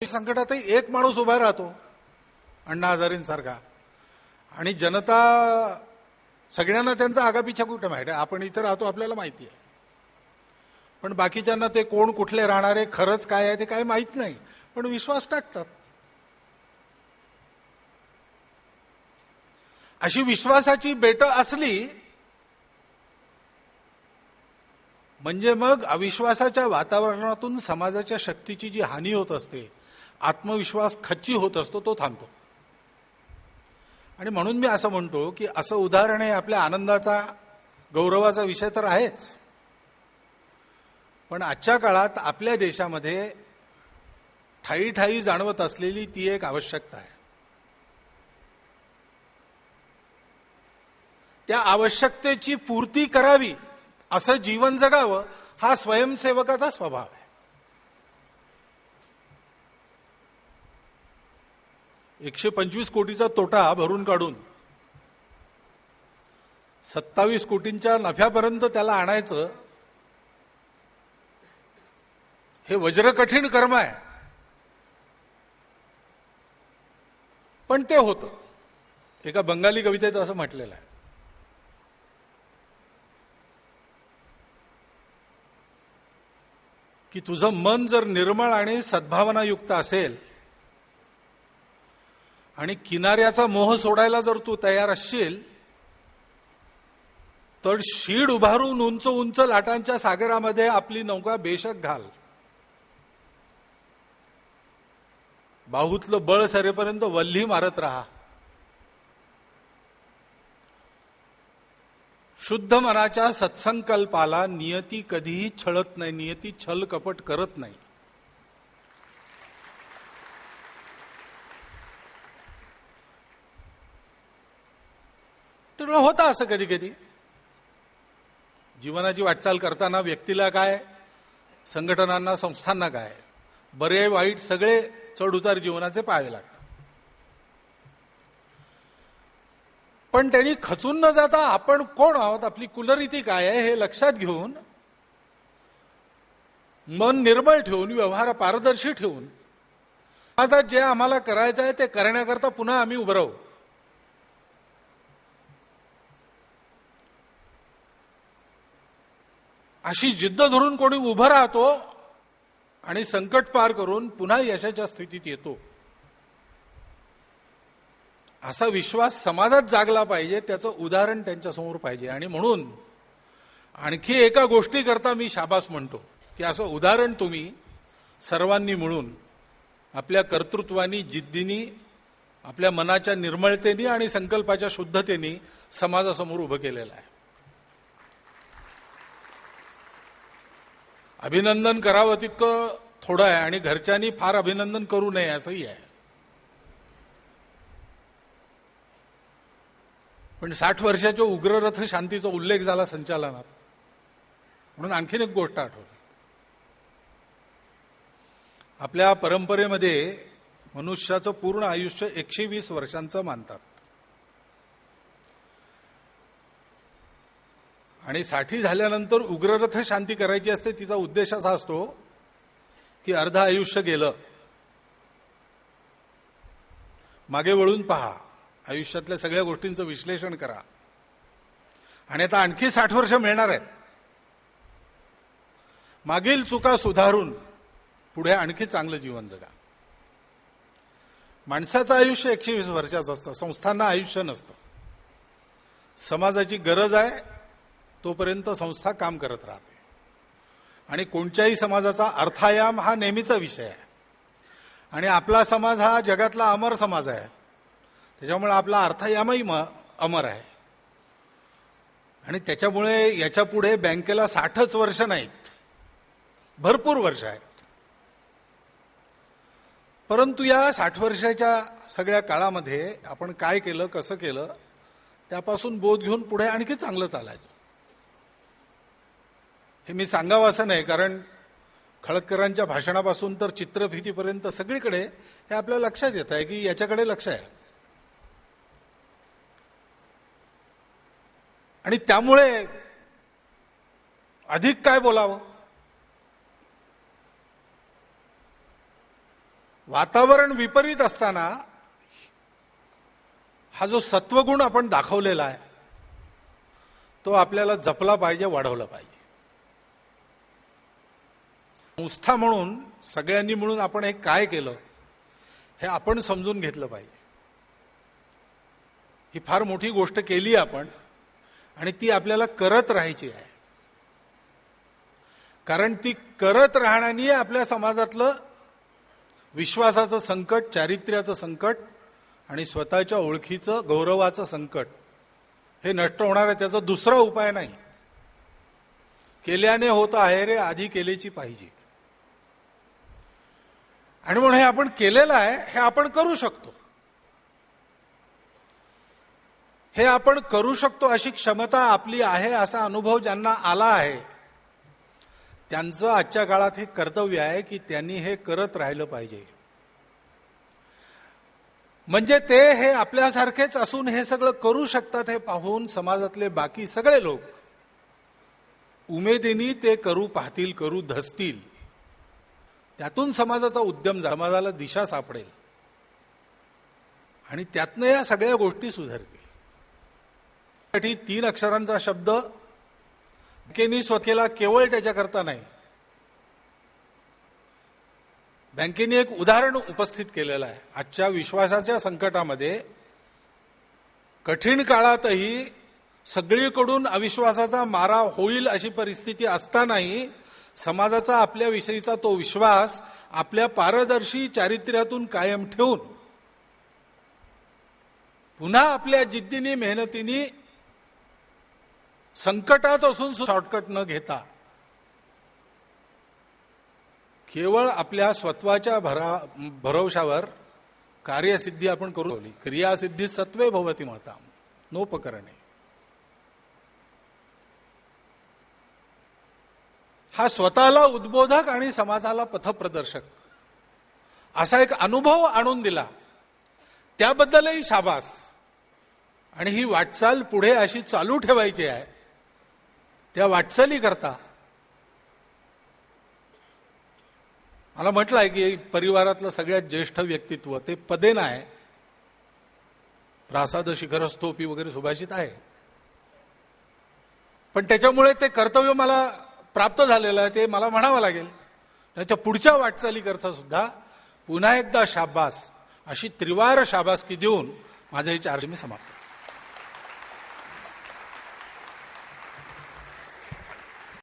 संकटातही एक माणूस उभा राहतो, अण्णा हजारेंसारखा, आणि जनता सगळ्यांना त्यांचा आगापिछा कुठे माहिती आहे. आपण इथं राहतो, आपल्याला माहिती आहे, पण बाकीच्यांना ते कोण कुठले राहणारे, खरंच काय आहे ते काय माहीत नाही, पण विश्वास टाकतात. अशी विश्वासाची बेट असली म्हणजे मग अविश्वासाच्या वातावरणातून समाजाच्या शक्तीची जी हानी होत असते, आत्मविश्वास खच्ची होत असतो, तो थांबतो. आणि म्हणून मी असं म्हणतो की असं उदाहरण हे आपल्या आनंदाचा, गौरवाचा विषय तर आहेच, पण आजच्या काळात आपल्या देशामध्ये ठायी ठायी जाणवत असलेली ती एक आवश्यकता आहे. त्या आवश्यकतेची पूर्ती करावी, असं जीवन जगावं, हा स्वयंसेवकाचा स्वभाव आहे. 125 कोटीचा तोटा भरून काढून 27 कोटींच्या नफ्यापर्यंत त्याला आणायचं, हे वज्रकठीण कर्म आहे, पण ते होतं. एका बंगाली कवितेत असं म्हटलेलं आहे की तुझं मन जर निर्मळ आणि सद्भावनायुक्त असेल आणि किनाऱ्याचा मोह सोडायला जर तू तयार असशील, तर शीड उभारून उंच उंच लाटांच्या सागरामध्ये आपली नौका बेशक घाल. बाहूतलं बळ सरेपर्यंत वल्ही मारत राहा. शुद्ध मनाच्या सत्संकल्पाला नियती कधीही छळत नाही, नियती छल कपट करत नाही. तर होतं असं कधी कधी जीवनाची वाटचाल करताना, व्यक्तीला काय, संघटनांना, संस्थांना काय, बरे वाईट सगळे चढ उतार जीवनाचे पाहावे लागतात. पण त्यांनी खचून न जाता आपण कोण आहोत, आपली कुलरीती काय आहे हे लक्षात घेऊन, मन निर्मळ ठेवून, व्यवहार पारदर्शी ठेवून, आता जे आम्हाला करायचं आहे ते करण्याकरता पुन्हा आम्ही उभं राहू. अशी जिद्द धरून कोणी उभं राहतो आणि संकट पार करून पुन्हा यशाच्या स्थितीत येतो. असा विश्वास समाजात जागला पाहिजे, त्याचं उदाहरण त्यांच्यासमोर पाहिजे. आणि म्हणून आणखी एका गोष्टीकरता मी शाबास म्हणतो की असं उदाहरण तुम्ही सर्वांनी मिळून आपल्या कर्तृत्वानी, जिद्दीनी, आपल्या मनाच्या निर्मळतेनी आणि संकल्पाच्या शुद्धतेनी समाजासमोर उभं केलेलं आहे. अभिनंदन करावं तितकं थोडं आहे आणि घरच्यांनी फार अभिनंदन करू नये असंही आहे. पण 60 वर्षाच्या उग्ररथ शांतीचा उल्लेख झाला संचालनात, म्हणून आणखीन एक गोष्ट आठवली. आपल्या परंपरेमध्ये मनुष्याचं पूर्ण आयुष्य 120 वर्षांचं मानतात. आणि 60 झाल्यानंतर उग्ररथ शांती करायची असते. तिचा उद्देश असा असतो की अर्ध आयुष्य गेलं, मागे वळून पहा, आयुष्यातल्या सगळ्या गोष्टींचं विश्लेषण करा, आणि आता आणखी 60 वर्ष मिळणार आहेत, मागील चुका सुधारून पुढे आणखी चांगलं जीवन जगा. माणसाचं आयुष्य 120 वर्षाचं असतं, संस्थांना आयुष्य नसतं. समाजाची गरज आहे तोपर्यंत संस्था काम करत राहते, आणि कोणत्याही समाजाचा अर्थायाम हा नेहमीचा विषय आहे. आणि आपला समाज हा जगातला अमर समाज आहे, त्याच्यामुळे आपला अर्थायामही अमर आहे. आणि त्याच्यामुळे याच्या पुढे बँकेला 60च वर्ष नाहीत, भरपूर वर्ष आहेत. परंतु या 60 वर्षाच्या सगळ्या काळामध्ये आपण काय केलं, कसं केलं, त्यापासून बोध घेऊन पुढे आणखी चांगलं चालायचं. हे मी सांगावं असं नाही, कारण खळदकरांच्या भाषणापासून तर चित्रफितीपर्यंत सगळीकडे हे आपल्या लक्षात येत आहे की याच्याकडे लक्ष आहे. आणि त्यामुळे अधिक काय बोलावं. वातावरण विपरीत असताना हा जो सत्वगुण आपण दाखवलेला आहे तो आपल्याला जपला पाहिजे, वाढवला पाहिजे. संस्था म्हणून सगळ्यांनी मिळून आपण हे काय केलं हे आपण समजून घेतलं पाहिजे. ही फार मोठी गोष्ट केली आपण आणि ती आपल्याला करत राहायची आहे. कारण ती करत राहण्याने आपल्या समाजातलं विश्वासाचं संकट, चारित्र्याचं संकट आणि स्वतःच्या ओळखीचं, गौरवाचं संकट हे नष्ट होणार आहे. त्याचा दुसरा उपाय नाही. केल्याने होत आहे रे, आधी केलेची पाहिजे. आणि म्हणून हे आपण केलेलं आहे, हे आपण करू शकतो. हे आपण करू शकतो अशी क्षमता आपली आहे असा अनुभव ज्यांना आला आहे त्यांचं आजच्या काळात हे कर्तव्य आहे की त्यांनी हे करत राहिलं पाहिजे. म्हणजे ते हे आपल्यासारखेच असून हे सगळं करू शकतात हे पाहून समाजातले बाकी सगळे लोक उमेदीने ते करू पाहतील, करू धसतील. त्यातून समाजाचा उद्यम, समाजाला दिशा सापडेल आणि त्यातनं या सगळ्या गोष्टी सुधारतील. 3 अक्षरांचा शब्द बँकेनी स्वतःला केवळ त्याच्याकरता नाही, बँकेने एक उदाहरण उपस्थित केलेलं आहे. आजच्या विश्वासाच्या संकटामध्ये कठीण काळातही सगळीकडून अविश्वासाचा मारा होईल अशी परिस्थिती असतानाही समाजाचा आपल्याविषयीचा तो विश्वास आपल्या पारदर्शी चारित्र्यातून कायम ठेवून पुन्हा आपल्या जिद्दीने, मेहनतीने संकटात असून शॉर्टकट न घेता केवळ आपल्या स्वत्वाच्या भरवशावर कार्यसिद्धी आपण करू शकली. क्रियासिद्धी सत्वे भवती महता नोपकरणे. हा स्वतःला उद्बोधक आणि समाजाला पथप्रदर्शक असा एक अनुभव आणून दिला, त्याबद्दलही शाबास. आणि ही वाटचाल पुढे अशी चालू ठेवायची आहे. त्या वाटचाली करता मला म्हटलं आहे की परिवारातलं सगळ्यात ज्येष्ठ व्यक्तित्व ते पदे नाही, प्रासाद शिखरस्थोपी वगैरे सुभाषित आहे, पण त्याच्यामुळे ते कर्तव्य मला प्राप्त झालेलं आहे, ते मला म्हणावं लागेल. त्याच्या पुढच्या वाटचालीकरता सुद्धा पुन्हा एकदा शाबास अशी त्रिवार शाबासकी देऊन माझं हे चार्ज मी समाप्त